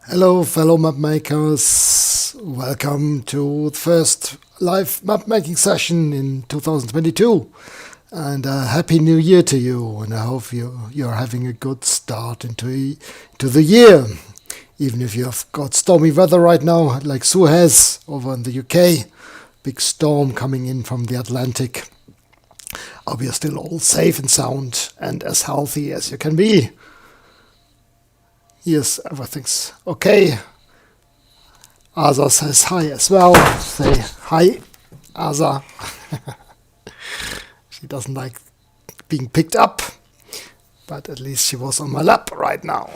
Hello, fellow map makers. Welcome to the first live map making session in 2022. And a happy new year to you. And I hope you're having a good start into the year. Even if you've got stormy weather right now, like Sue has over in the UK. Big storm coming in from the Atlantic. I hope you're still all safe and sound and as healthy as you can be. Yes, everything's okay. Asa says hi as well. Say hi, Asa. She doesn't like being picked up, but at least she was on my lap right now.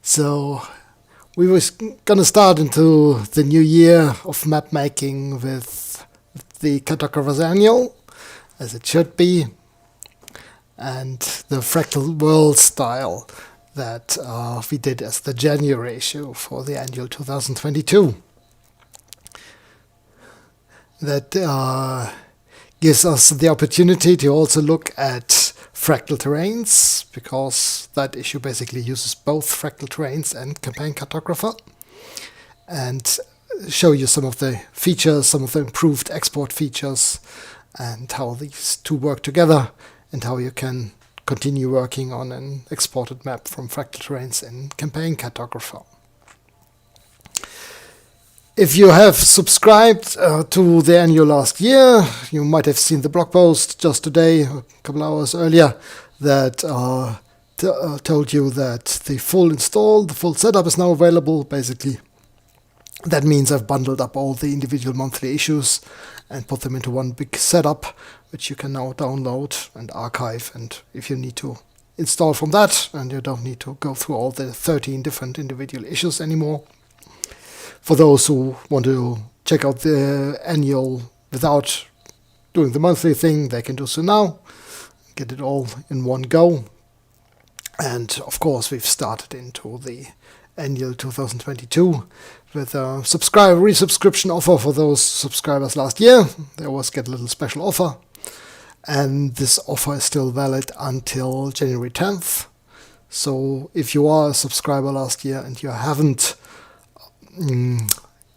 So we were gonna start into the new year of map making with the Cartographer's annual, as it should be, and the Fractal World style that we did as the January issue for the annual 2022. That gives us the opportunity to also look at Fractal Terrains, because that issue basically uses both Fractal Terrains and Campaign Cartographer, and show you some of the features, some of the improved export features, and how these two work together, and how you can continue working on an exported map from Fractal Terrains in Campaign Cartographer. If you have subscribed to the annual last year, you might have seen the blog post just today, a couple hours earlier, that told you that the full install, the full setup is now available, basically. That means I've bundled up all the individual monthly issues and put them into one big setup, which you can now download and archive. And if you need to install from that, and you don't need to go through all the 13 different individual issues anymore. For those who want to check out the annual without doing the monthly thing, they can do so now. Get it all in one go. And of course, we've started into the annual 2022 with a resubscription offer for those subscribers last year. They always get a little special offer. And this offer is still valid until January 10th. So if you are a subscriber last year and you haven't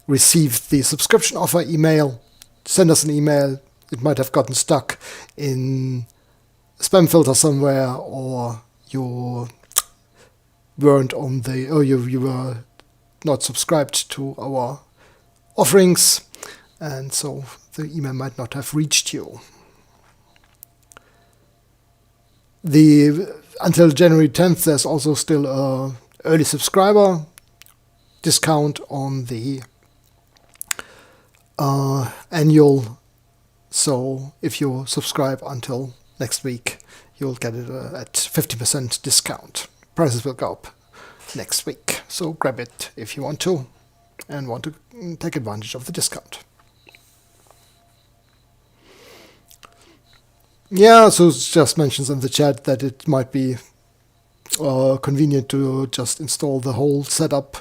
received the subscription offer email, send us an email. It might have gotten stuck in a spam filter somewhere, or you weren't on the, or you were not subscribed to our offerings, and so the email might not have reached you. Until January 10th, there's also still a early subscriber discount on the annual. So if you subscribe until next week, you'll get it at 50% discount. Prices will go up next week, so grab it if you want to and want to take advantage of the discount. Yeah, so just mentions in the chat that it might be convenient to just install the whole setup,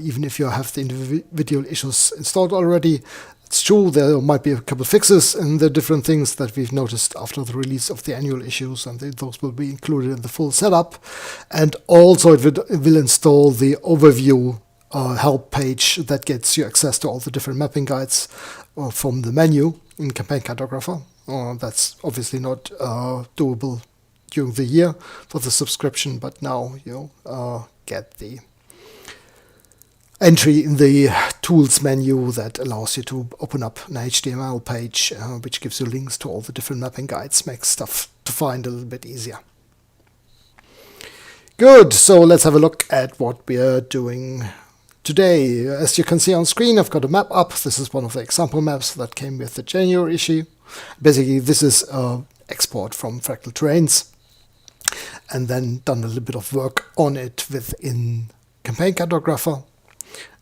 even if you have the individual issues installed already. It's true, there might be a couple of fixes in the different things that we've noticed after the release of the annual issues, and those will be included in the full setup. And also it will install the overview help page that gets you access to all the different mapping guides from the menu in Campaign Cartographer. That's obviously not doable during the year for the subscription, but now you get the entry in the tools menu that allows you to open up an HTML page, which gives you links to all the different mapping guides, makes stuff to find a little bit easier. Good, so let's have a look at what we are doing today. As you can see on screen, I've got a map up. This is one of the example maps that came with the January issue. Basically, this is an export from Fractal Terrains, and then done a little bit of work on it within Campaign Cartographer.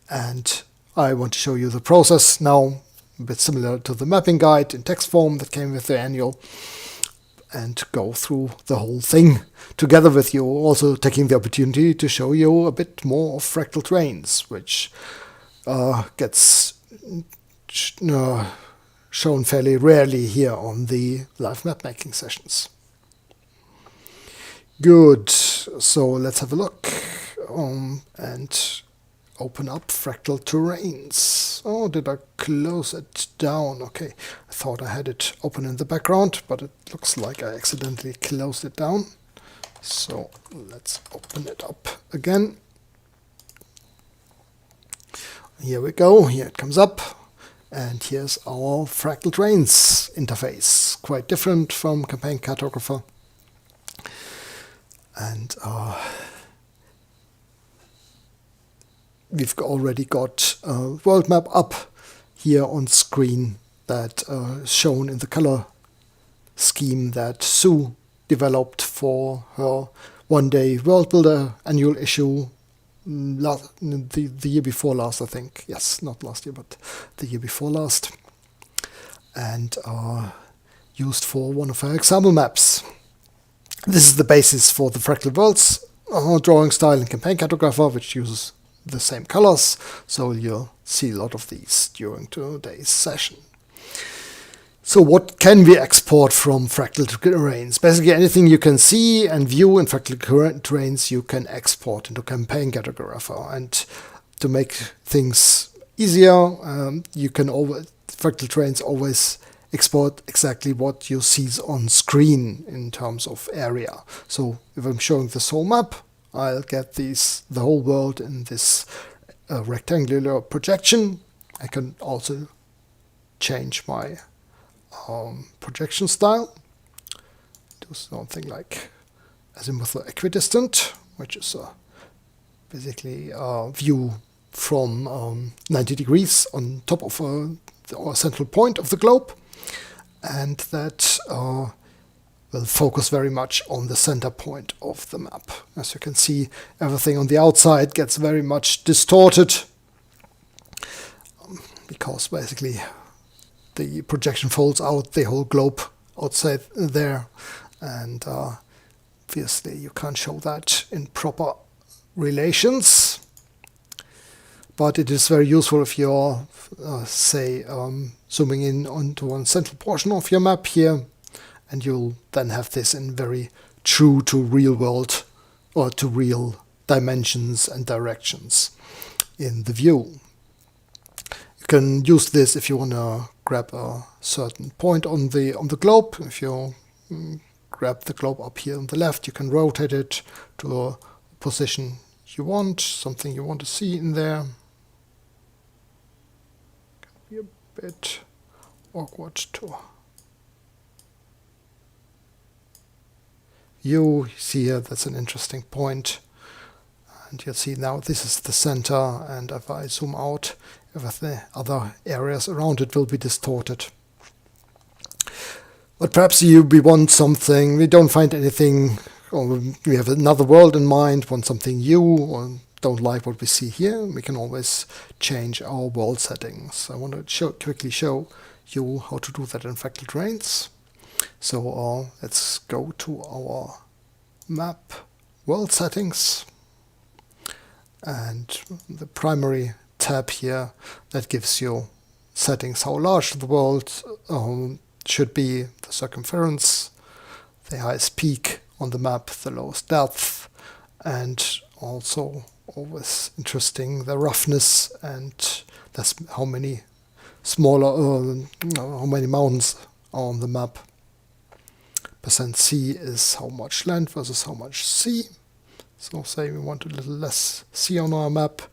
And I want to show you the process now, a bit similar to the mapping guide in text form that came with the annual, and go through the whole thing together with you, also taking the opportunity to show you a bit more of Fractal Terrains, which gets shown fairly rarely here on the live map making sessions. Good. So let's have a look and open up Fractal Terrains. Oh, did I close it down? Okay, I thought I had it open in the background, but it looks like I accidentally closed it down. So let's open it up again. Here we go, here it comes up. And here's our Fractal Terrains interface. Quite different from Campaign Cartographer. And we've already got a world map up here on screen that is shown in the color scheme that Sue developed for her one-day World Builder annual issue the year before last, I think. Yes, not last year, but the year before last. And used for one of her example maps. This is the basis for the Fractal Worlds drawing style in Campaign Cartographer, which uses the same colors, so you'll see a lot of these during today's session. So what can we export from Fractal Terrains? Basically anything you can see and view in Fractal Terrains you can export into Campaign Cartographer. And to make things easier, you can Fractal Terrains always export exactly what you see on screen in terms of area. So if I'm showing this whole map, I'll get the whole world in this rectangular projection. I can also change my projection style. Do something like azimuthal equidistant, which is basically a view from 90 degrees on top of the central point of the globe. And that will focus very much on the center point of the map. As you can see, everything on the outside gets very much distorted because basically the projection folds out the whole globe outside there, and obviously you can't show that in proper relations. But it is very useful if you're, say, zooming in onto one central portion of your map here, and you'll then have this in very true to real world or to real dimensions and directions in the view. You can use this if you want to grab a certain point on the globe. If you grab the globe up here on the left, you can rotate it to a position you want, something you want to see in there. Can be a bit awkward to you see here. That's an interesting point. And you'll see now this is the center, and if I zoom out, the other areas around it will be distorted. But perhaps we want something, we don't find anything, or we have another world in mind, want something new, or don't like what we see here. We can always change our world settings. I want to quickly show you how to do that in Fractal Terrains. So let's go to our map world settings, and the primary tab here that gives you settings how large the world should be, the circumference, the highest peak on the map, the lowest depth, and also always interesting the roughness, and that's how many smaller how many mountains are on the map. %C is how much land versus how much sea. So say we want a little less sea on our map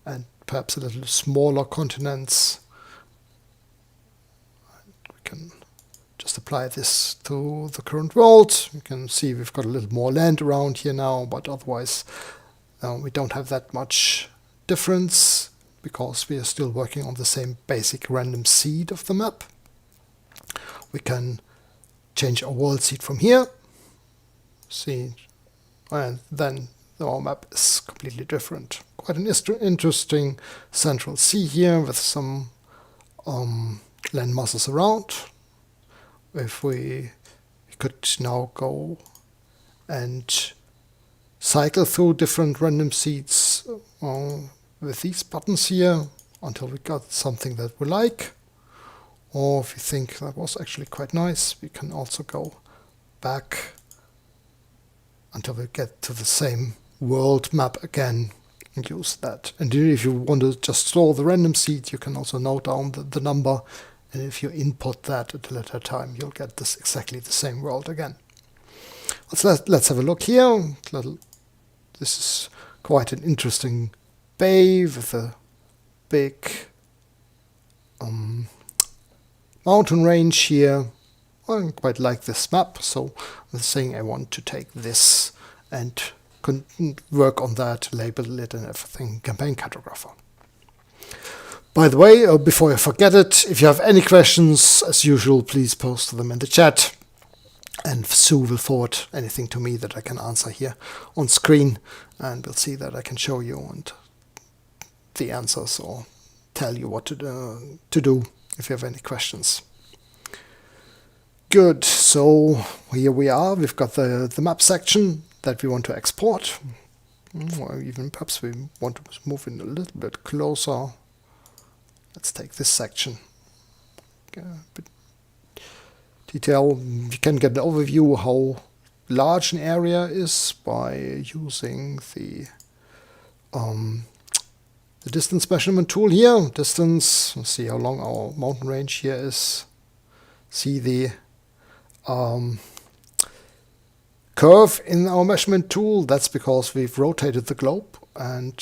and perhaps a little smaller continents. We can just apply this to the current world. You can see we've got a little more land around here now, but otherwise we don't have that much difference because we are still working on the same basic random seed of the map. We can change our world seed from here. See, and then our map is completely different. Quite an interesting central sea here with some land masses around. If we could now go and cycle through different random seeds with these buttons here until we got something that we like. Or if you think that was actually quite nice, we can also go back until we get to the same world map again and use that. And if you want to just store the random seed, you can also note down the number, and if you input that at a later time, you'll get this exactly the same world again. Let's have a look here. This is quite an interesting bay with a big mountain range here. I quite like this map, so I'm saying I want to take this and work on that, label it and everything, Campaign Cartographer. By the way, before I forget it, if you have any questions, as usual, please post them in the chat, and Sue will forward anything to me that I can answer here on screen, and we'll see that I can show you and the answers or tell you what to do if you have any questions. Good, so here we are. We've got the map section that we want to export. Or even perhaps we want to move in a little bit closer. Let's take this section. A bit detail. You can get an overview how large an area is by using the distance measurement tool here. Distance, let's see how long our mountain range here is. See the curve in our measurement tool. That's because we've rotated the globe, and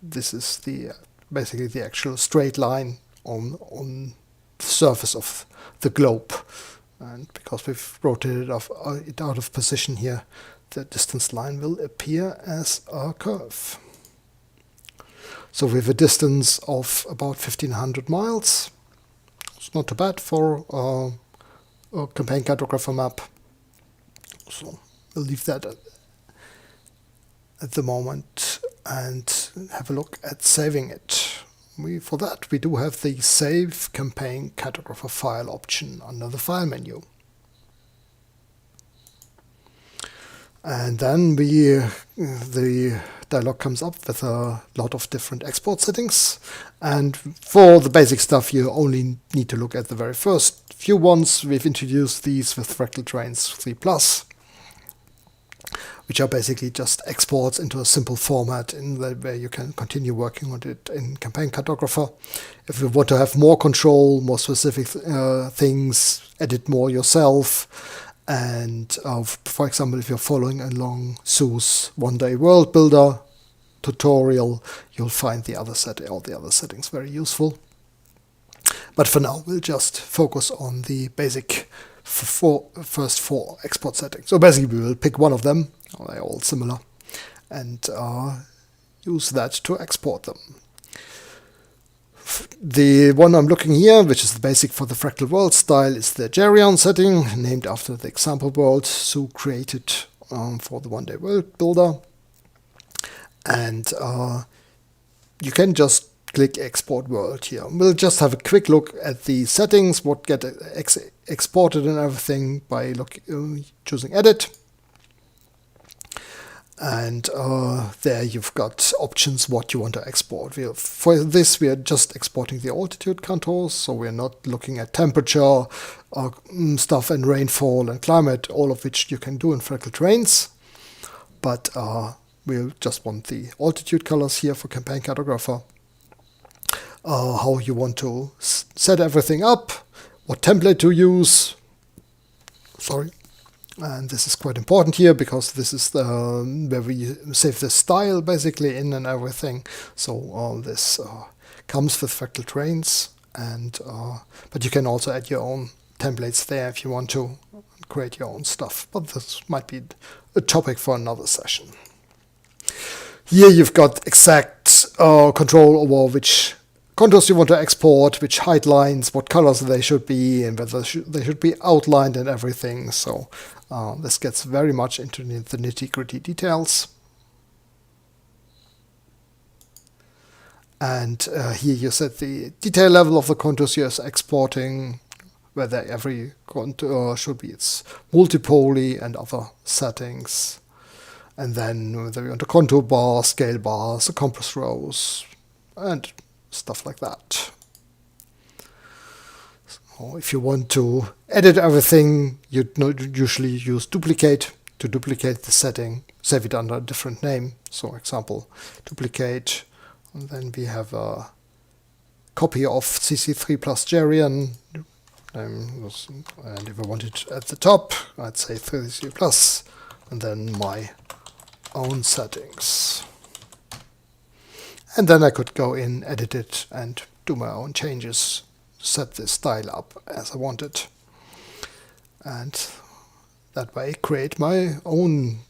this is basically the actual straight line on the surface of the globe. And because we've rotated it out of position here, the distance line will appear as a curve. So we have a distance of about 1,500 miles. It's not too bad for a Campaign Cartographer map. So we'll leave that at the moment and have a look at saving it. For that we do have the Save Campaign Cartographer File option under the File menu. And then the dialog comes up with a lot of different export settings. And for the basic stuff, you only need to look at the very first few ones. We've introduced these with Fractal Terrains 3+, which are basically just exports into a simple format where you can continue working on it in Campaign Cartographer. If you want to have more control, more specific things, edit more yourself. And for example, if you're following along Sue's one-day world builder tutorial, you'll find all the other settings very useful. But for now, we'll just focus on the basic first four export settings. So basically, we will pick one of them. They're all similar, and use that to export them. The one I'm looking here, which is the basic for the fractal world style, is the Geryon setting, named after the example world Sue created for the one-day world builder. And you can just click Export World here. We'll just have a quick look at the settings, what get exported and everything by choosing Edit. And there you've got options what you want to export. For this we are just exporting the altitude contours, so we're not looking at temperature, stuff and rainfall and climate, all of which you can do in Fractal Terrains. But we'll just want the altitude colors here for Campaign Cartographer. How you want to set everything up, what template to use. And this is quite important here because this is where we save the style basically in and everything. So all this comes with Fractal Terrains, and but you can also add your own templates there if you want to create your own stuff. But this might be a topic for another session. Here you've got exact control over which contours you want to export, which height lines, what colors they should be, and whether they should be outlined and everything. So this gets very much into the nitty-gritty details. And here you set the detail level of the contours you're exporting, whether every contour should be its multipoly and other settings. And then whether you want a contour bar, scale bars, a compass rows, and stuff like that. So if you want to edit everything, you'd usually use duplicate to duplicate the setting, save it under a different name. So example, duplicate, and then we have a copy of CC3 plus Jarian. And if I want it at the top, I'd say 33 plus, and then my own settings. And then I could go in, edit it, and do my own changes, set this style up as I want it. And that way create my own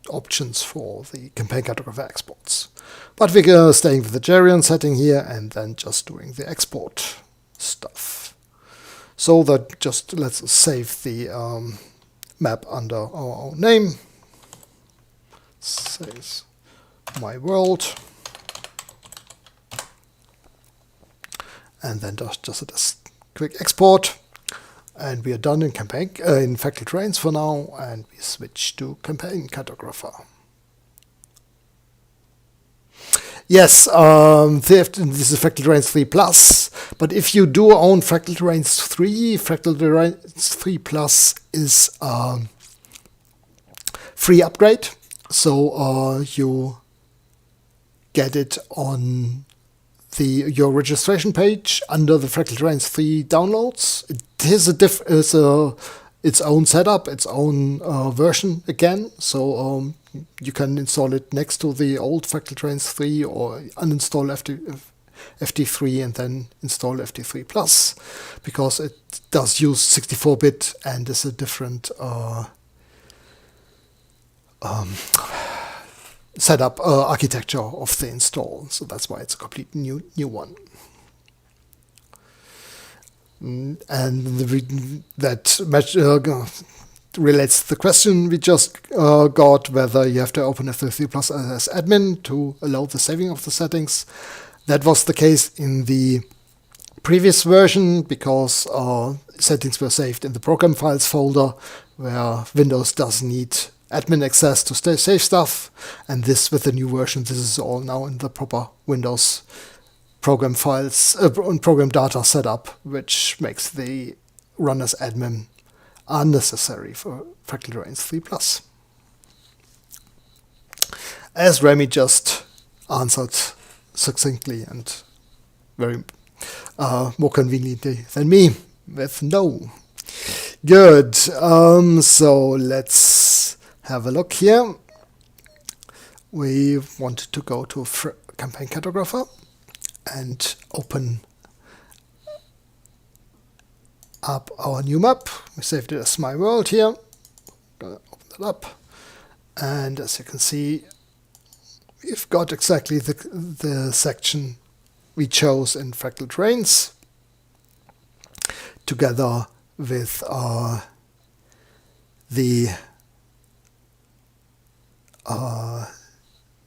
options for the campaign cartographer exports. But we're staying with the Jarian setting here and then just doing the export stuff. So that just let's save the map under our own name. Says my world. And then just a quick export. And we are done in Fractal Terrains for now, and we switch to Campaign Cartographer. Yes, this is Fractal Terrains 3 Plus, but if you do own Fractal Terrains 3, Fractal Terrains 3 Plus is a free upgrade, so you get it on your registration page under the Fractal Terrains 3 downloads. It is its own setup, its own version again, so you can install it next to the old Fractal Terrains 3 or uninstall FT3 and then install FT3 Plus, because it does use 64-bit and is a different setup architecture of the install, so that's why it's a complete new one. And that relates to the question we just got, whether you have to open F3 Plus as admin to allow the saving of the settings. That was the case in the previous version, because settings were saved in the program files folder, where Windows doesn't need admin access to save stuff, and this, with the new version, this is all now in the proper Windows program files and program data setup, which makes the run as admin unnecessary for Fractal Terrains 3 Plus. As Remy just answered succinctly and very more conveniently than me with no. Good. So let's have a look here. We wanted to go to Campaign Cartographer and open up our new map. We saved it as my world here. Gonna open that up, and as you can see, we've got exactly the section we chose in Fractal Terrains, together with the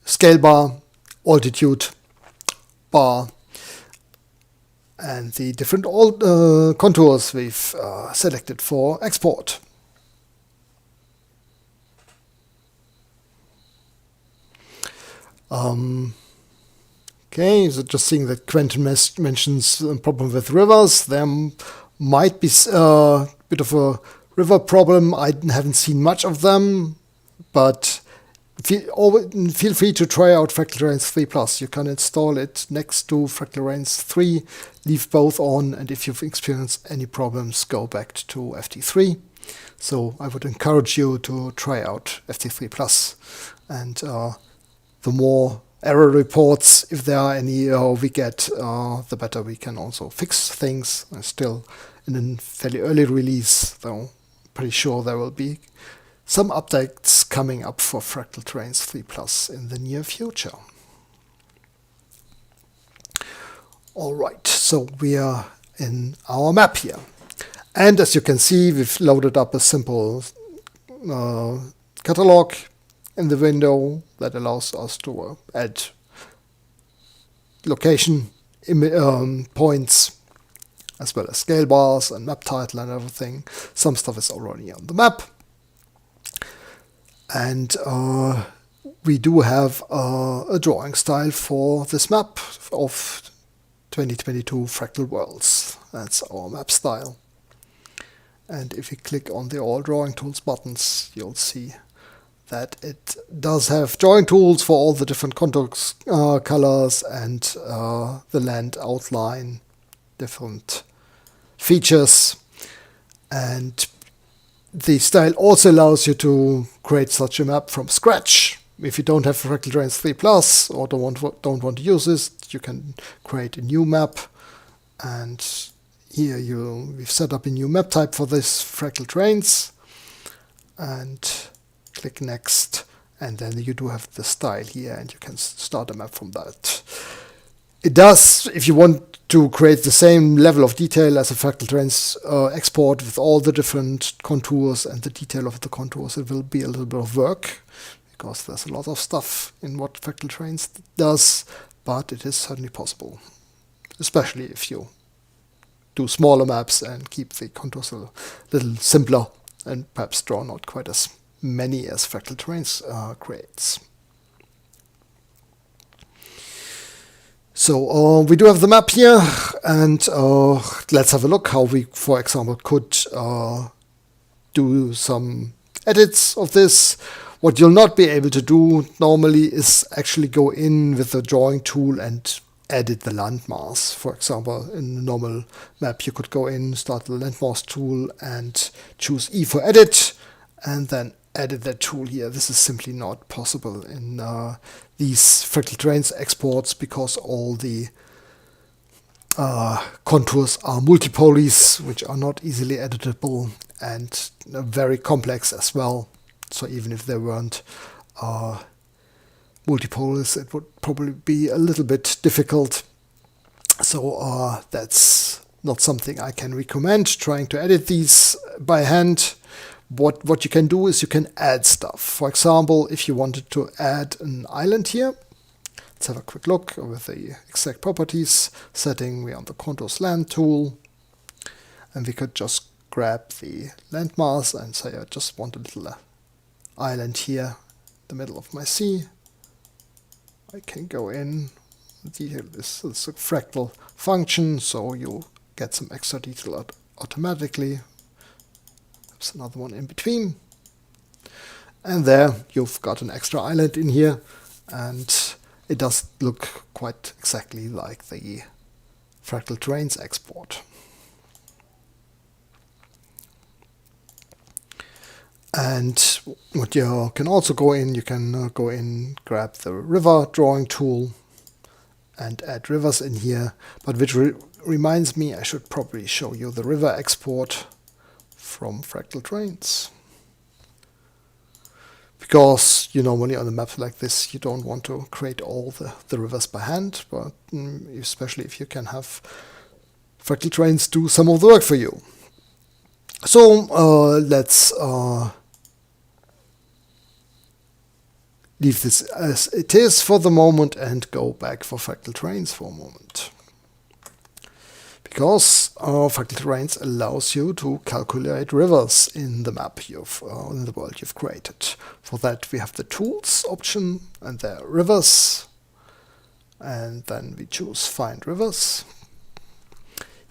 scale bar, altitude bar, and the different contours we've selected for export. Okay, so just seeing that Quentin mentions a problem with rivers. There might be a bit of a river problem. I haven't seen much of them, but feel free to try out Fractal Terrains 3 Plus. You can install it next to Fractal Terrains 3, leave both on, and if you've experienced any problems, go back to FT3. So I would encourage you to try out FT3 Plus, and the more error reports, if there are any, we get, the better we can also fix things. Still in a fairly early release, though pretty sure there will be some updates coming up for Fractal Terrains 3 Plus in the near future. Alright, so we are in our map here. And as you can see, we've loaded up a simple catalog in the window that allows us to add location points, as well as scale bars and map title and everything. Some stuff is already on the map. And we do have a drawing style for this map of 2022 Fractal Worlds. That's our map style. And if you click on the All Drawing Tools buttons, you'll see that it does have drawing tools for all the different contour colors and the land outline, different features. And the style also allows you to create such a map from scratch. If you don't have Fractal Terrains 3 Plus or don't want to use this, you can create a new map. And here we've set up a new map type for this Fractal Terrains. And click Next. And then you do have the style here, and you can start a map from that. It does, if you want to create the same level of detail as a Fractal Terrains export with all the different contours and the detail of the contours, it will be a little bit of work, because there's a lot of stuff in what Fractal Terrains does, but it is certainly possible, especially if you do smaller maps and keep the contours a little simpler and perhaps draw not quite as many as Fractal Terrains creates. So we do have the map here, and let's have a look how we, for example, could do some edits of this. What you'll not be able to do normally is actually go in with the drawing tool and edit the landmass. For example, in a normal map, you could go in, start the landmass tool, and choose E for edit, and then edit that tool here. This is simply not possible in these Fractal Terrains exports, because all the contours are multipolys, which are not easily editable and very complex as well. So even if they weren't multipolys, it would probably be a little bit difficult. So that's not something I can recommend, trying to edit these by hand. What you can do is you can add stuff. For example, if you wanted to add an island here, let's have a quick look with the exact properties setting. We're on the Contours Land tool, and we could just grab the landmass and say I just want a little island here in the middle of my sea. I can go in, detail this is a fractal function, so you get some extra detail automatically. There's another one in between. And there you've got an extra island in here, and it does look quite exactly like the Fractal Terrains export. And what you can also go in, you can go in, grab the river drawing tool and add rivers in here. But which reminds me, I should probably show you the river export from Fractal Terrains. Because, normally on a map like this, you don't want to create all the rivers by hand, but especially if you can have Fractal Terrains do some of the work for you. So let's leave this as it is for the moment and go back for Fractal Terrains for a moment. Because Fractal Terrains allows you to calculate rivers in the map in the world you've created. For that we have the tools option, and there are rivers, and then we choose find rivers.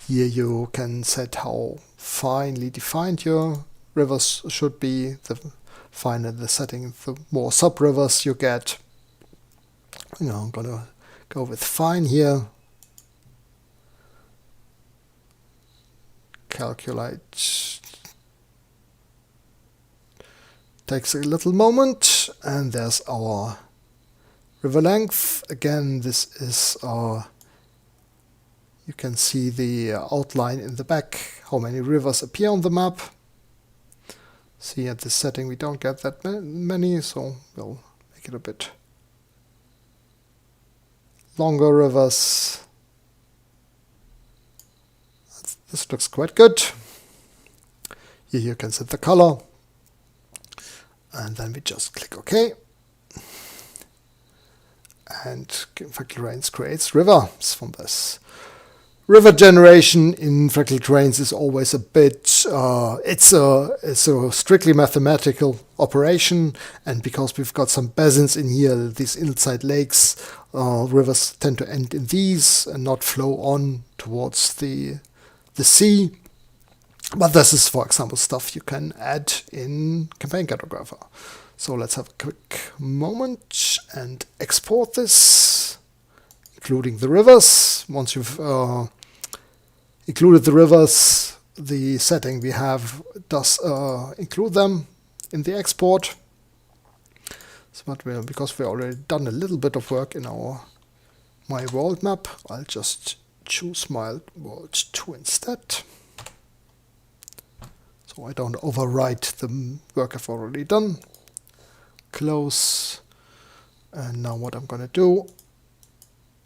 Here you can set how finely defined your rivers should be. The finer the setting, the more sub-rivers you get. I'm gonna go with fine here. Calculate. Takes a little moment, and there's our river length. Again, this is you can see the outline in the back, how many rivers appear on the map. See, at this setting we don't get that many, so we'll make it a bit longer rivers. This looks quite good. Here you can set the color, and then we just click OK. And Fractal Terrains creates rivers from this. River generation in Fractal Terrains is always a bit, it's a strictly mathematical operation, and because we've got some basins in here, these inside lakes, rivers tend to end in these and not flow on towards the sea. But this is, for example, stuff you can add in Campaign Cartographer. So let's have a quick moment and export this, including the rivers. Once you've included the rivers, the setting we have does include them in the export. So, but because we've already done a little bit of work in my world map, I'll just choose my world 2 instead. So I don't overwrite the work I've already done. Close. And now what I'm going to do,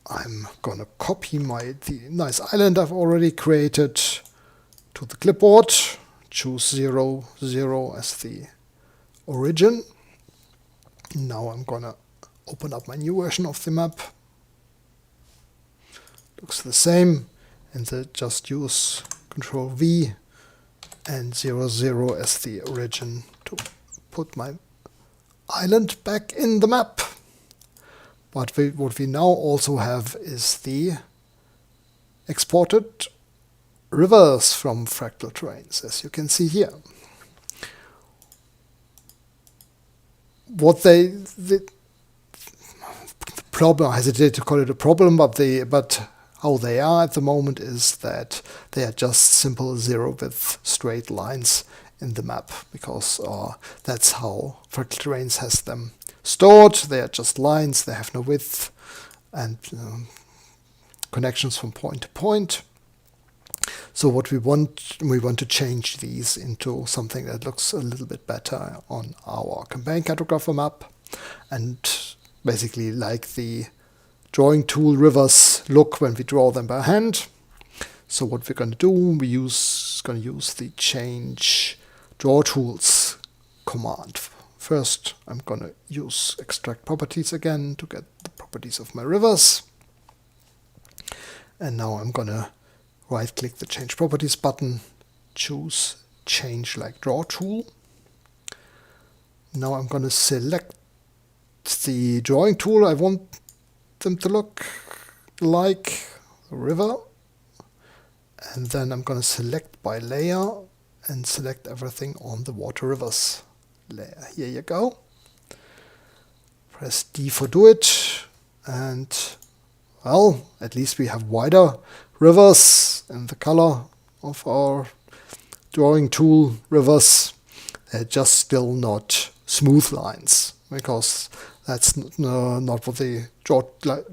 I'm going to copy the nice island I've already created to the clipboard. Choose 0, 0 as the origin. Now I'm going to open up my new version of the map. Looks the same. And then just use Control V and 0, 0 as the origin to put my island back in the map. But what we now also have is the exported rivers from Fractal Terrains, as you can see here. What the problem, I hesitate to call it a problem, but how they are at the moment is that they are just simple zero width straight lines in the map, because that's how Fractal Terrains has them stored. They are just lines, they have no width and connections from point to point. So what we want to change these into something that looks a little bit better on our Campaign Cartographer map, and basically like the drawing tool rivers look when we draw them by hand. So what we're going to do, going to use the change draw tools command. First, I'm going to use extract properties again to get the properties of my rivers. And now I'm going to right click the change properties button, choose change like draw tool. Now I'm going to select the drawing tool I want them to look like, a river. And then I'm going to select by layer and select everything on the water rivers layer. Here you go. Press D for do it. And well, at least we have wider rivers in the color of our drawing tool rivers. They're just still not smooth lines, because that's not what the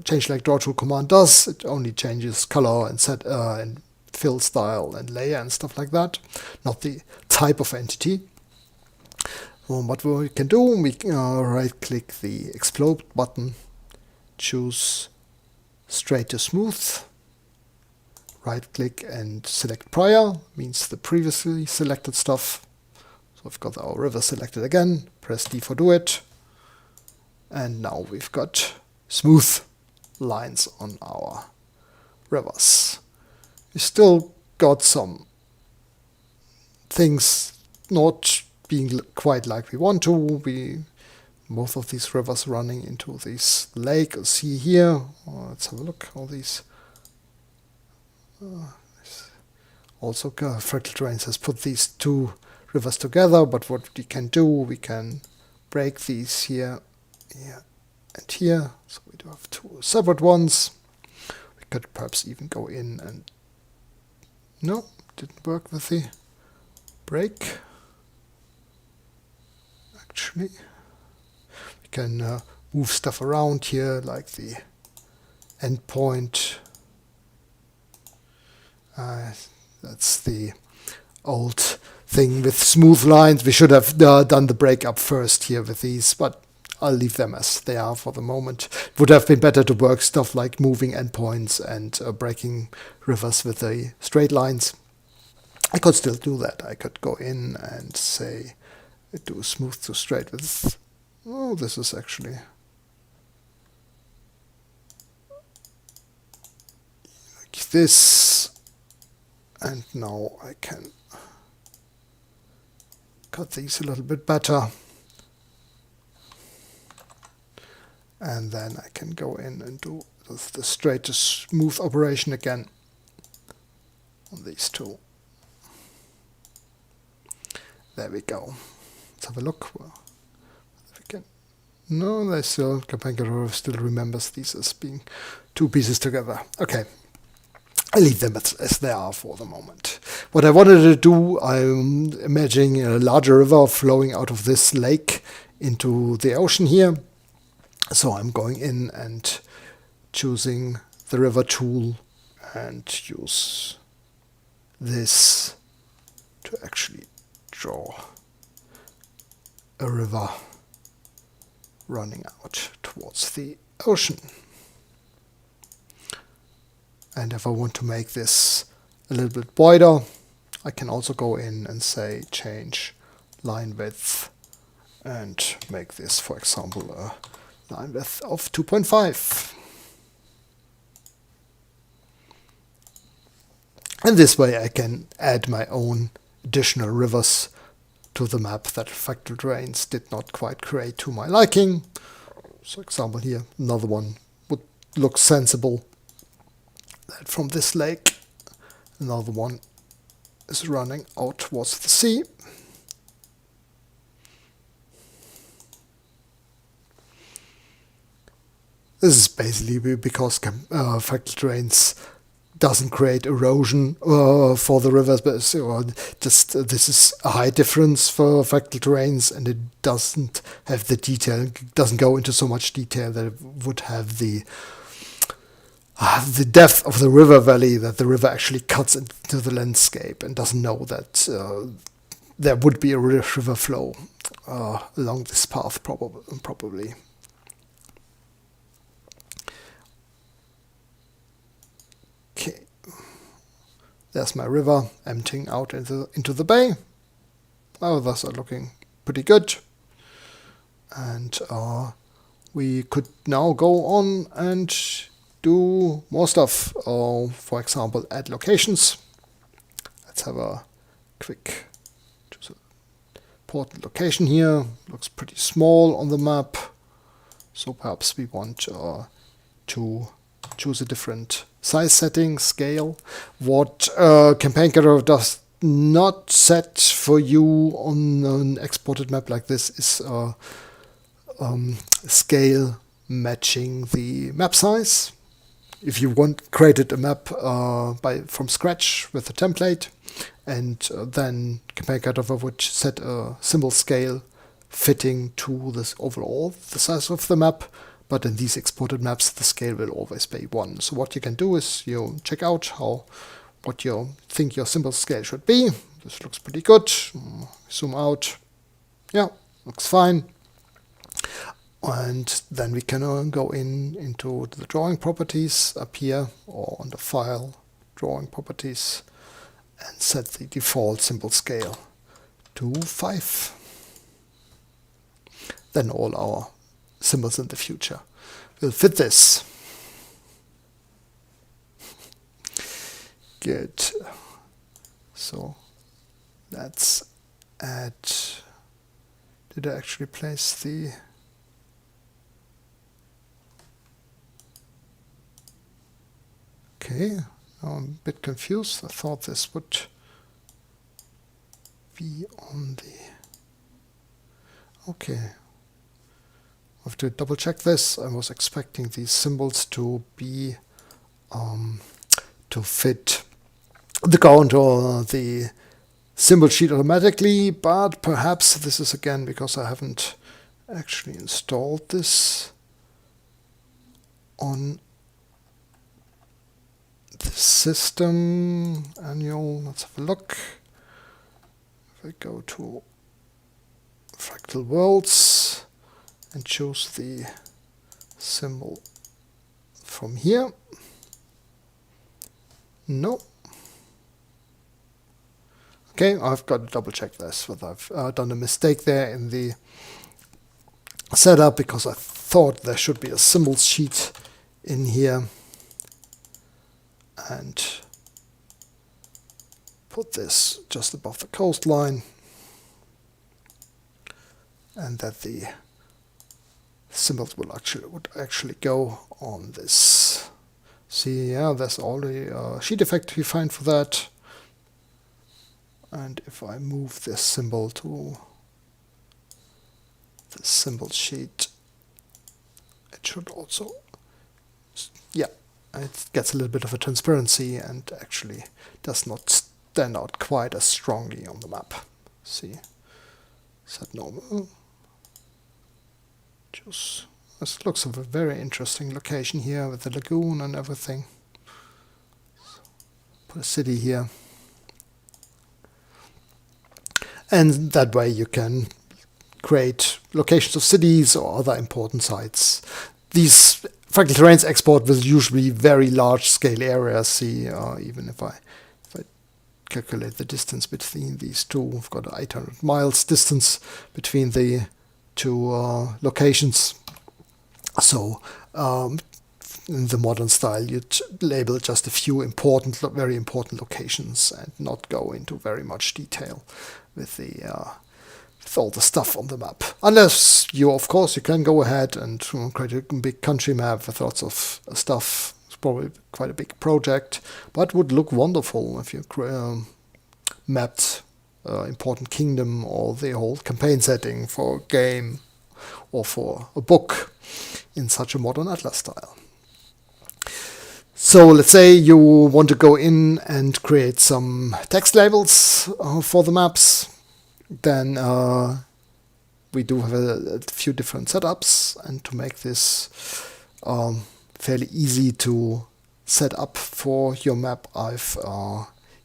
change like draw tool command does. It only changes color and set and fill style and layer and stuff like that, not the type of entity. What we can do, we right click the explode button, choose straight to smooth, right click and select prior, means the previously selected stuff. So we've got our river selected again, press D for do it, and now we've got smooth lines on our rivers. We still got some things not being quite like we want to. Both of these rivers running into this lake. See here. Let's have a look. All these. Also, Fractal Terrains has put these two rivers together. But what we can do, we can break these here, here, and here. So we do have two separate ones. We could perhaps even go in and. No, didn't work with the break. Actually, we can move stuff around here, like the endpoint. That's the old thing with smooth lines. We should have done the breakup first here with these, but I'll leave them as they are for the moment. It would have been better to work stuff like moving endpoints and breaking rivers with the straight lines. I could still do that. I could go in and say, do smooth to straight with. Oh, this is actually like this. And now I can cut these a little bit better. And then I can go in and do the straight to smooth operation again on these two. There we go. Let's have a look. Well, if we can. No, they still, Cartographer still remembers these as being two pieces together. Okay. I leave them as they are for the moment. What I wanted to do, I'm imagining a larger river flowing out of this lake into the ocean here. So I'm going in and choosing the river tool and use this to actually draw a river running out towards the ocean. And if I want to make this a little bit wider, I can also go in and say change line width and make this, for example, a line width of 2.5. And this way I can add my own additional rivers to the map that Fractal Terrains did not quite create to my liking. So example here, another one would look sensible. That from this lake, another one is running out towards the sea. This is basically because Fractal Terrains doesn't create erosion for the rivers, but just this is a high difference for Fractal Terrains, and it doesn't have the detail, doesn't go into so much detail that it would have the depth of the river valley, that the river actually cuts into the landscape and doesn't know that there would be a river flow along this path probably. Okay, there's my river emptying out into the bay. Others are looking pretty good. And we could now go on and do more stuff. For example, add locations. Let's have a quick important location here. Looks pretty small on the map, so perhaps we want to choose a different size setting, scale. What Cartographer does not set for you on an exported map like this is scale matching the map size. If you created a map from scratch with a template, and then Cartographer would set a symbol scale fitting to this overall the size of the map, but in these exported maps the scale will always be 1. So what you can do is you check out what you think your symbol scale should be. This looks pretty good. Zoom out. Yeah, looks fine. And then we can go into the drawing properties up here, or on the file, drawing properties, and set the default symbol scale to 5. Then all our symbols in the future will fit this. Good. So let's add. Did I actually place the? Okay, now I'm a bit confused. I thought this would be on the... Okay. I have to double check this. I was expecting these symbols to be to fit the count or the symbol sheet automatically, but perhaps this is again because I haven't actually installed this on the system annual. Let's have a look. If I go to Fractal Worlds and choose the symbol from here. No. Okay, I've got to double check this, whether I've done a mistake there in the setup, because I thought there should be a symbols sheet in here. And put this just above the coastline, and that the symbols would actually go on this. See, yeah, there's already a sheet effect we find for that. And if I move this symbol to the symbol sheet, it should also, yeah, it gets a little bit of a transparency and actually does not stand out quite as strongly on the map. See, set normal. Just, this looks like a very interesting location here with the lagoon and everything. Put a city here. And that way you can create locations of cities or other important sites. These Fractal Terrains export with usually very large scale areas. See, even if I calculate the distance between these two, we've got 800 miles distance between the two locations. So in the modern style, you'd label just a few important, very important locations and not go into very much detail with the with all the stuff on the map. Unless you, of course, you can go ahead and create a big country map with lots of stuff. It's probably quite a big project, but would look wonderful if you mapped important kingdom or the whole campaign setting for a game or for a book in such a modern atlas style. So let's say you want to go in and create some text labels for the maps. Then we do have a few different setups, and to make this fairly easy to set up for your map, I've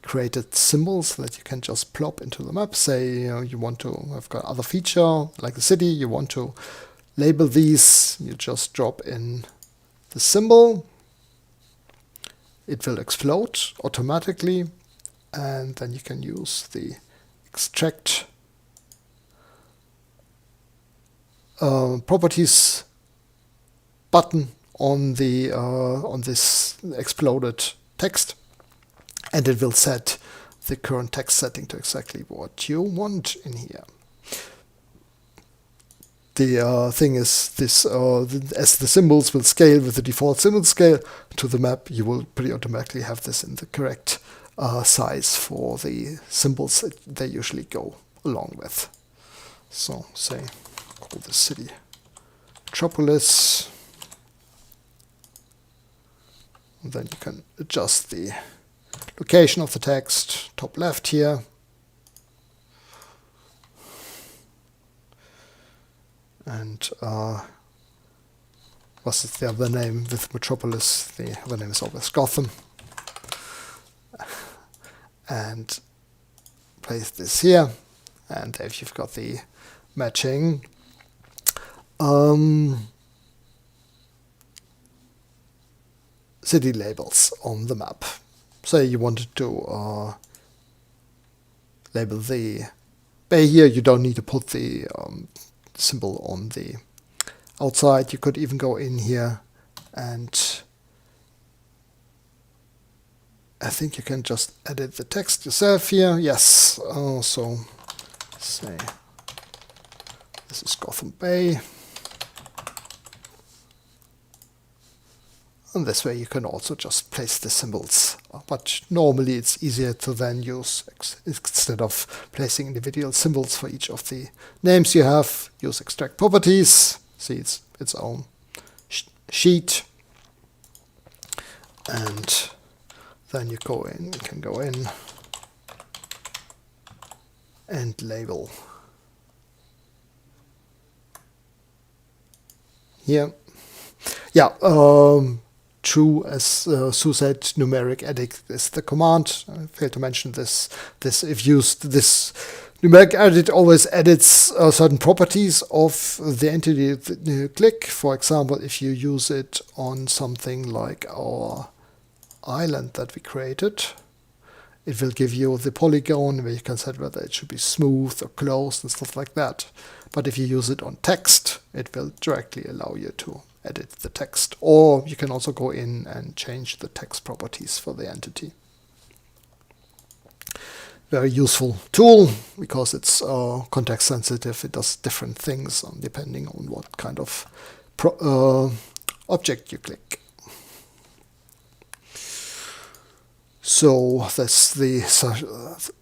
created symbols that you can just plop into the map. Say you want to have got other feature like the city, you want to label these, you just drop in the symbol. It will explode automatically, and then you can use the extract properties button on the on this exploded text, and it will set the current text setting to exactly what you want in here. The thing is, this as the symbols will scale with the default symbol scale to the map, you will pretty automatically have this in the correct size for the symbols that they usually go along with. So, say, call the city Metropolis. And then you can adjust the location of the text, top left here. And what's the other name with Metropolis? The other name is always Gotham. And place this here. And if you've got the matching city labels on the map. Say you wanted to label the bay here, you don't need to put the symbol on the outside. You could even go in here, and I think you can just edit the text yourself here. Yes, so say this is Gotham Bay. And this way you can also just place the symbols. But normally it's easier to then use, instead of placing individual symbols for each of the names you have, use extract properties. See, it's its own sheet. And then you can go in and label here. Yeah, true, as Sue said, numeric edit is the command. I failed to mention this. If used, this numeric edit always edits certain properties of the entity you click. For example, if you use it on something like our island that we created, it will give you the polygon where you can set whether it should be smooth or closed and stuff like that. But if you use it on text, it will directly allow you to edit the text. Or you can also go in and change the text properties for the entity. Very useful tool because it's context sensitive. It does different things depending on what kind of object you click. So that's the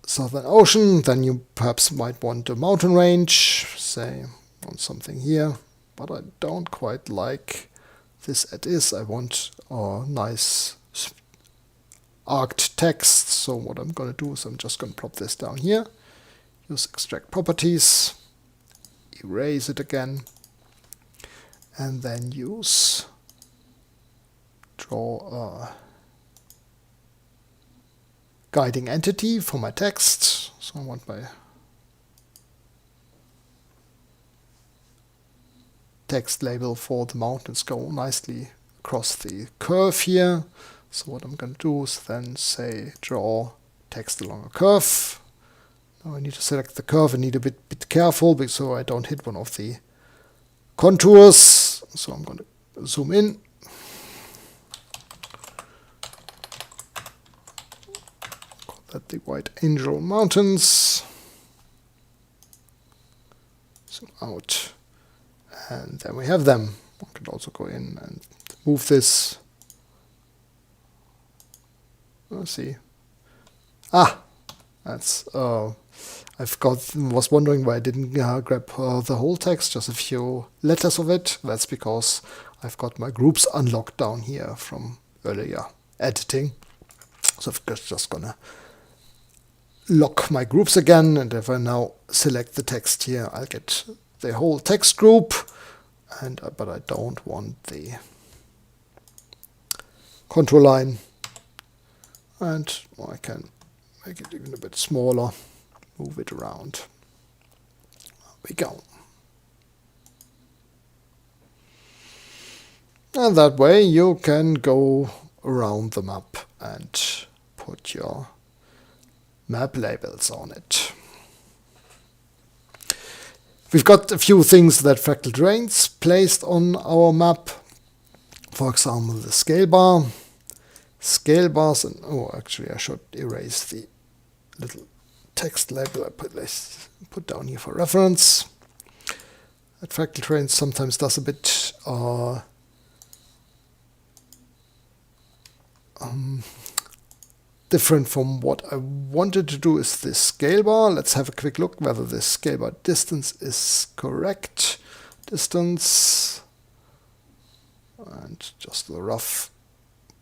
Southern Ocean. Then you perhaps might want a mountain range, say on something here, but I don't quite like this as is. I want a nice arced text. So what I'm going to do is I'm just going to plop this down here, use extract properties, erase it again, and then use draw a guiding entity for my text. So I want my text label for the mountains go nicely across the curve here. So what I'm going to do is then say draw text along a curve. Now I need to select the curve and need a bit careful so I don't hit one of the contours. So I'm going to zoom in. Call that the White Angel Mountains. Zoom out. And then we have them. I could also go in and move this. Let's see. That's was wondering why I didn't grab the whole text, just a few letters of it. That's because I've got my groups unlocked down here from earlier editing. So I'm just gonna lock my groups again, and if I now select the text here, I'll get the whole text group, but I don't want the contour line, and I can make it even a bit smaller, move it around. There we go. And that way you can go around the map and put your map labels on it. We've got a few things that Fractal Terrains placed on our map. For example, the scale bar. Scale bars, and oh, actually I should erase the little text label I put down here for reference. That Fractal Terrains sometimes does a bit different from what I wanted to do is this scale bar. Let's have a quick look whether this scale bar distance is correct. Distance, and just the rough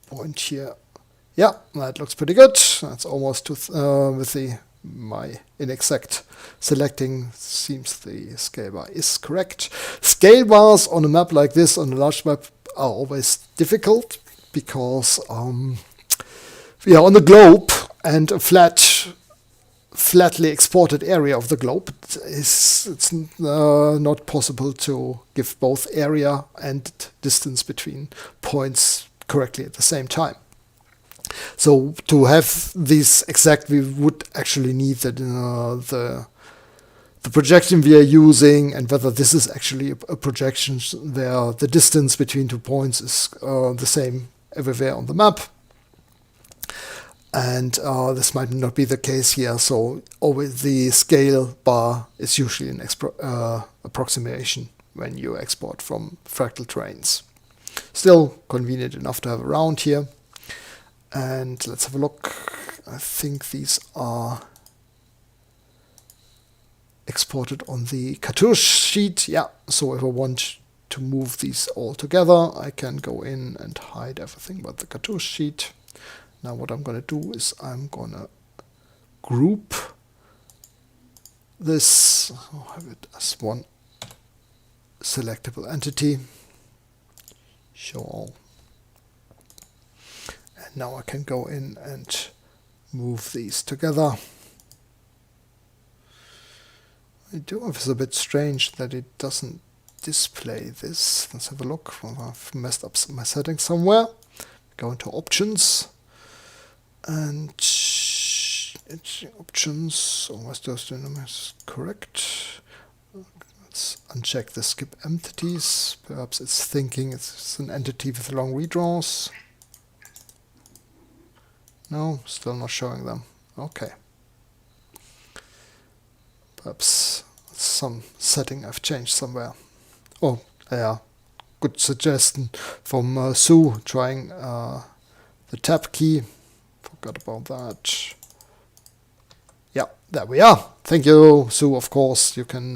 point here. Yeah, that looks pretty good. That's almost to with my inexact selecting. Seems the scale bar is correct. Scale bars on a map like this, on a large map, are always difficult because we are on the globe, and a flatly exported area of the globe. It's not possible to give both area and distance between points correctly at the same time. So to have these exact, we would actually need the projection we are using, and whether this is actually a projection where the distance between 2 points is the same everywhere on the map. And this might not be the case here, so always the scale bar is usually an approximation when you export from Fractal Terrains. Still convenient enough to have around here. And let's have a look. I think these are exported on the cartouche sheet. Yeah, so if I want to move these all together, I can go in and hide everything but the cartouche sheet. Now what I'm going to do is I'm going to group this, I'll have it as one selectable entity, show all. And now I can go in and move these together. I do have it's a bit strange that it doesn't display this. Let's have a look. I've messed up my settings somewhere. Go into options. And options, almost those is correct. Let's uncheck the skip entities. Perhaps it's thinking it's an entity with long redraws. No, still not showing them. Okay. Perhaps some setting I've changed somewhere. Oh, yeah. Good suggestion from Sue, trying the tab key. forgot about that. Yeah, there we are. Thank you. So of course you can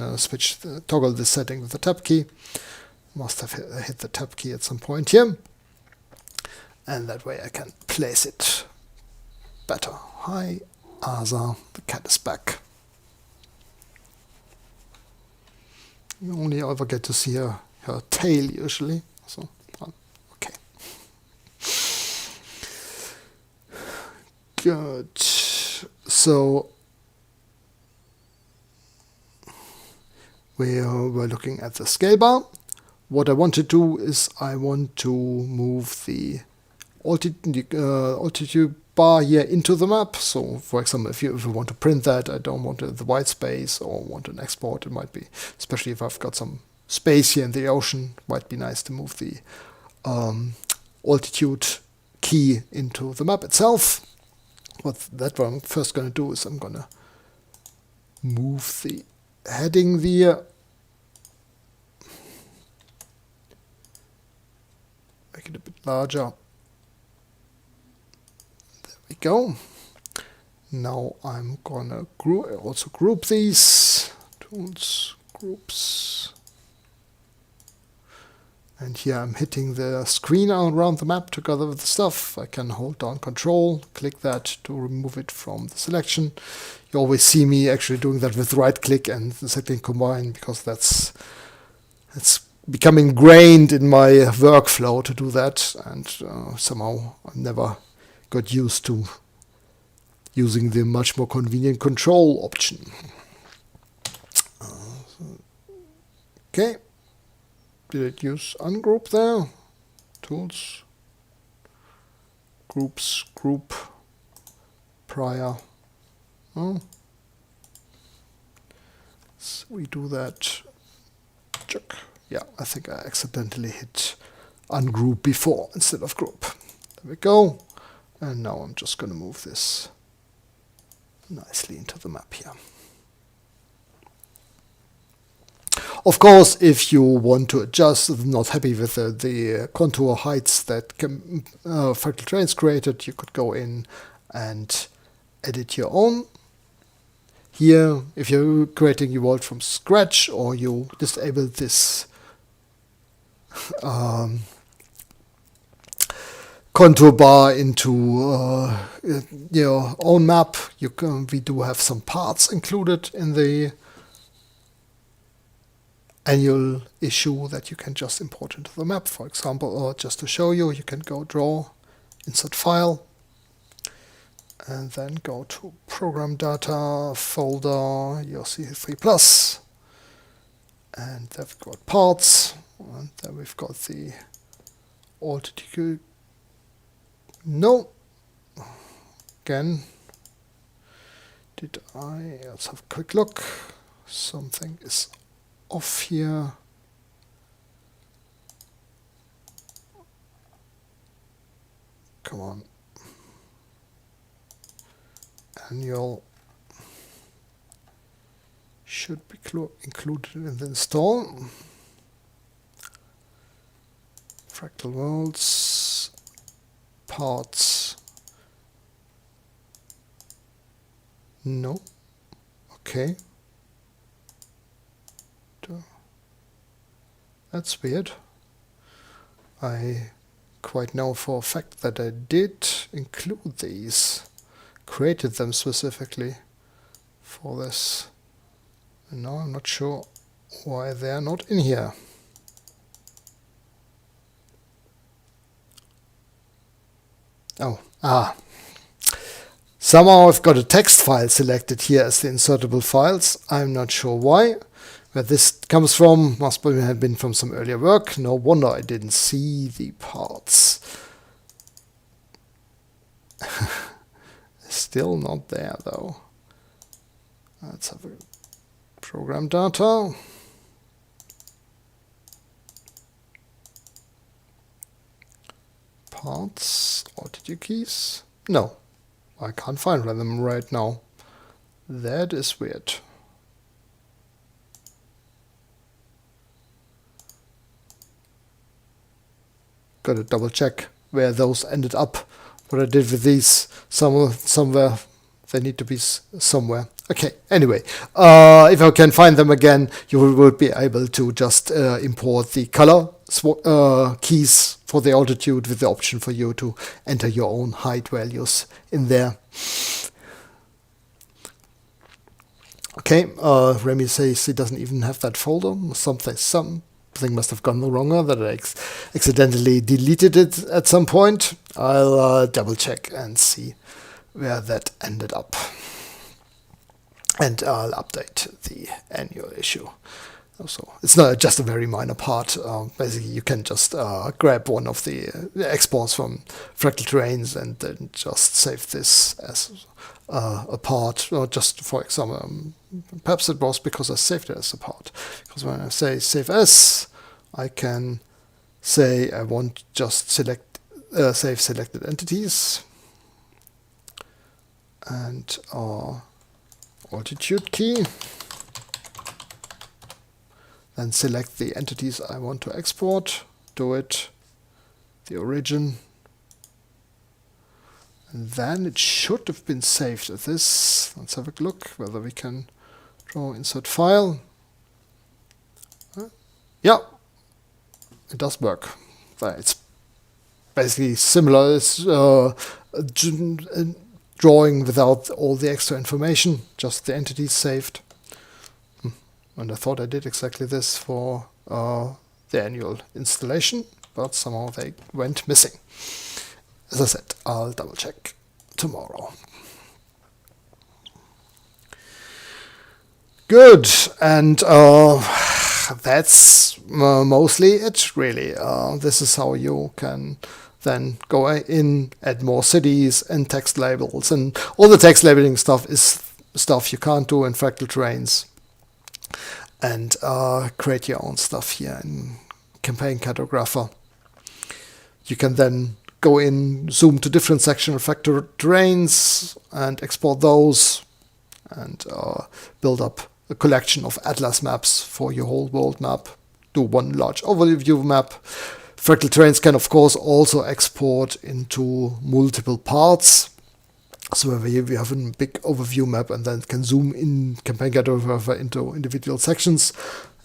toggle this setting with the tab key. Must have hit the tab key at some point here. And that way I can place it better. Hi, Asa, the cat is back. You only ever get to see her tail usually. So, okay. Good. So we're looking at the scale bar. What I want to do is I want to move the altitude bar here into the map. So for example, if you want to print that, I don't want the white space or want an export. It might be, especially if I've got some space here in the ocean, might be nice to move the altitude key into the map itself. What I'm first going to do is I'm going to move the heading there. Make it a bit larger. There we go. Now I'm gonna also group these. Tools, groups. And here I'm hitting the screen around the map together with the stuff. I can hold down Control, click that to remove it from the selection. You always see me actually doing that with right click and the selecting combine, because it's becoming ingrained in my workflow to do that, and somehow I never got used to using the much more convenient Control option. Okay, did it use ungroup there? Tools, groups, group, prior. Oh, so we do that. Check. Yeah, I think I accidentally hit ungroup before instead of group. There we go. And now I'm just going to move this nicely into the map here. Of course, if you want to adjust, not happy with the contour heights that Fractal Terrains created, you could go in and edit your own. Here, if you're creating your world from scratch, or you disable this contour bar into your own map, we do have some parts included in the annual issue that you can just import into the map. For example, or just to show you, you can go draw, insert file, and then go to program data folder, your C3+, and there we've got parts, and then we've got the altitude. No, again, let's have a quick look. Something is off here. Come on. Annual should be included in the install. Fractal worlds, parts. No. Okay. That's weird. I quite know for a fact that I did include these, created them specifically for this. And now I'm not sure why they're not in here. Oh, somehow I've got a text file selected here as the insertable files. I'm not sure why. Where this comes from, must have been from some earlier work. No wonder I didn't see the parts. Still not there though. Let's have a program data. Parts, altitude keys. No, I can't find them right now. That is weird. Got to double check where those ended up. what I did with these. Somewhere they need to be somewhere. Okay, anyway, if I can find them again, you will be able to just import the color keys for the altitude with the option for you to enter your own height values in there. Okay, Remy says he doesn't even have that folder. Something must have gone wrong, that I accidentally deleted it at some point. I'll double check and see where that ended up. And I'll update the annual issue. So it's not just a very minor part. Basically, you can just grab one of the exports from Fractal Terrains and then just save this as a part. Or just for example, perhaps it was because I saved it as a part. Because when I say save as, I can say I want just select save selected entities and altitude key. Then select the entities I want to export, do it, the origin, and then it should have been saved as this. Let's have a look whether we can draw insert file. Yeah, it does work. It's basically similar as drawing without all the extra information, just the entities saved. And I thought I did exactly this for the annual installation, but somehow they went missing. As I said, I'll double check tomorrow. Good, and that's mostly it, really. This is how you can then go in, add more cities and text labels, and all the text labeling stuff is stuff you can't do in Fractal Terrains. And create your own stuff here in Campaign Cartographer. You can then go in, zoom to different sections of Fractal Terrains and export those and build up a collection of atlas maps for your whole world map. Do one large overview map. Fractal Terrains can of course also export into multiple parts. So we have a big overview map and then can zoom in Campaign Cartographer into individual sections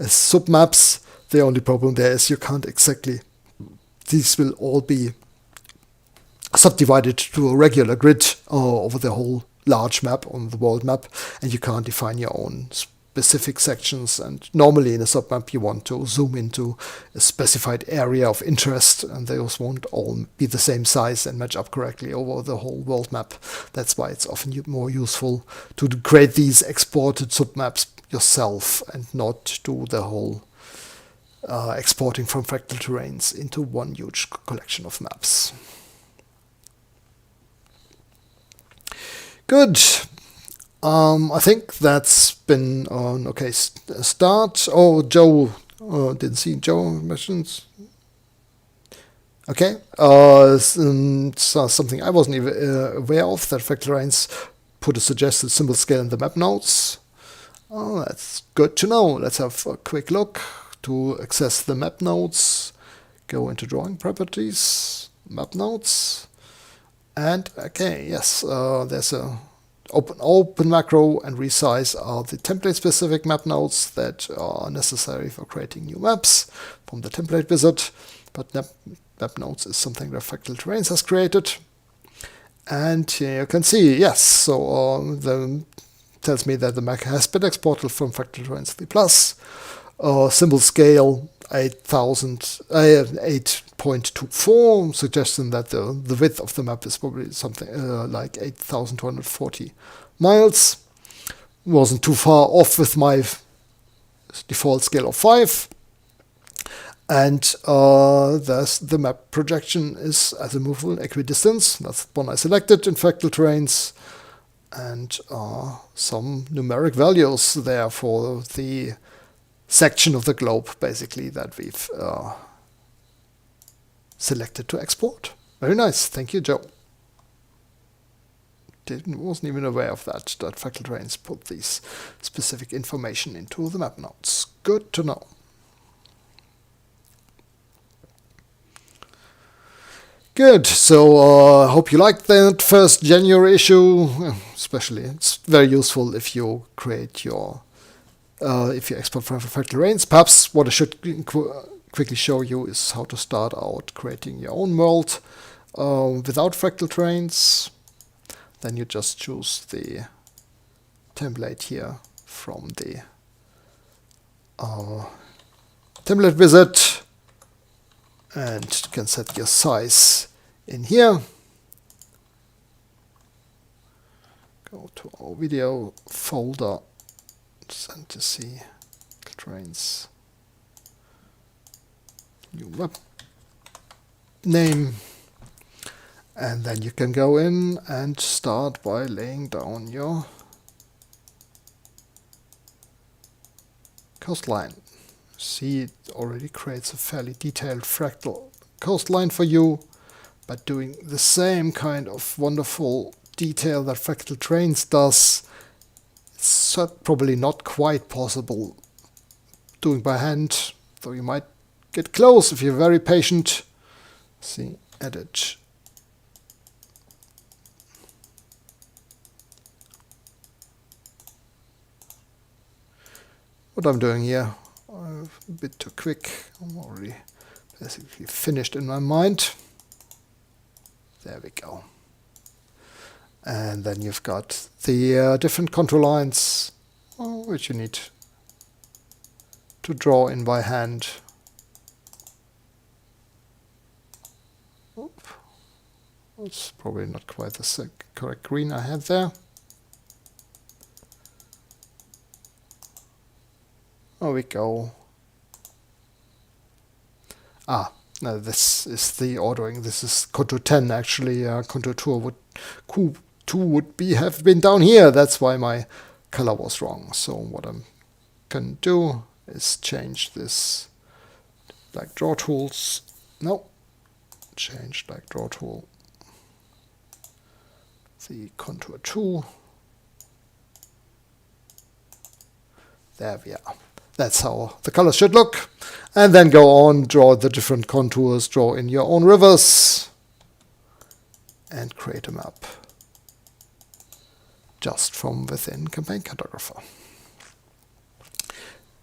as submaps. The only problem there is you can't exactly, these will all be subdivided to a regular grid over the whole large map on the world map, and you can't define your own specific sections. And normally in a submap you want to zoom into a specified area of interest, and those won't all be the same size and match up correctly over the whole world map. That's why it's often more useful to create these exported submaps yourself and not do the whole exporting from Fractal Terrains into one huge collection of maps. Good. I think that's been an okay start. Oh, Joe, didn't see Joe mentions. Okay, so something I wasn't even aware of, that Fractal Terrains put a suggested symbol scale in the map nodes. Oh, that's good to know. Let's have a quick look to access the map nodes. Go into drawing properties, map nodes, and okay, yes, there's a open macro and resize are the template specific map nodes that are necessary for creating new maps from the template wizard. But map nodes is something that Fractal Terrains has created. And here you can see, yes, so the tells me that the map has been exported from Fractal Terrains 3+. Symbol scale 8.24, suggesting that the width of the map is probably something like 8,240 miles. Wasn't too far off with my default scale of 5. And the map projection is azimuthal equidistance. That's the one I selected in Fractal Terrains. And some numeric values there for the section of the globe, basically, that we've selected to export. Very nice. Thank you, Joe. Wasn't even aware of that Fractal Terrains put these specific information into the map nodes. Good to know. Good, so I hope you liked that first January issue. Especially, it's very useful if you create your, if you export from Fractal Terrains. Perhaps what I should quickly show you is how to start out creating your own world without Fractal Terrains. Then you just choose the template here from the template wizard, and you can set your size in here. Go to our video folder, send to see terrains, new map name, and then you can go in and start by laying down your coastline. See, it already creates a fairly detailed fractal coastline for you, but doing the same kind of wonderful detail that Fractal Terrains does, it's probably not quite possible doing by hand, though you might get close if you're very patient. See, edit. What I'm doing here, a bit too quick. I'm already basically finished in my mind. There we go. And then you've got the different contour lines, which you need to draw in by hand. Oop. That's probably not quite the correct green I had there. There we go. No, this is the ordering. This is contour 10 actually. Contour 2 would have been down here. That's why my color was wrong. So what I can do is change this like draw tools. No, change like draw tool. The contour 2. There we are. That's how the colors should look. And then go on, draw the different contours, draw in your own rivers, and create a map just from within Campaign Cartographer.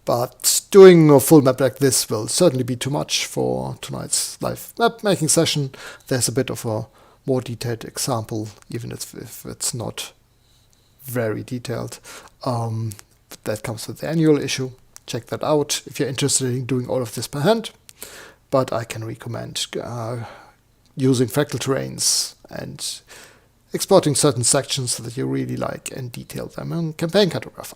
But doing a full map like this will certainly be too much for tonight's live map making session. There's a bit of a more detailed example, even if it's not very detailed. That comes with the annual issue. Check that out if you're interested in doing all of this by hand. But I can recommend using Fractal Terrains and exporting certain sections that you really like and detail them in Campaign Cartographer.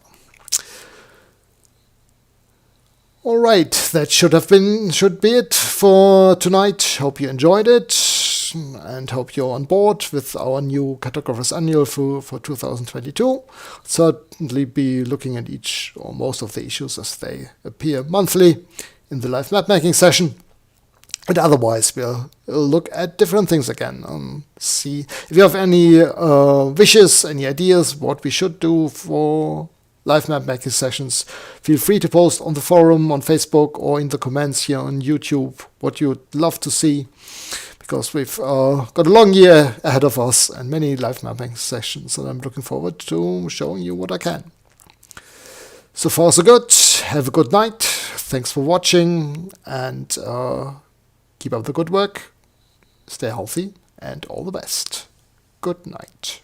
Alright, that should be it for tonight. Hope you enjoyed it and hope you're on board with our new Cartographer's Annual for 2022. Certainly be looking at each or most of the issues as they appear monthly in the live mapmaking session. And otherwise, we'll look at different things again. See if you have any wishes, any ideas what we should do for live mapmaking sessions. Feel free to post on the forum, on Facebook, or in the comments here on YouTube what you'd love to see. Because we've got a long year ahead of us and many live mapping sessions, and I'm looking forward to showing you what I can. So far so good. Have a good night. Thanks for watching, and keep up the good work. Stay healthy, and all the best. Good night.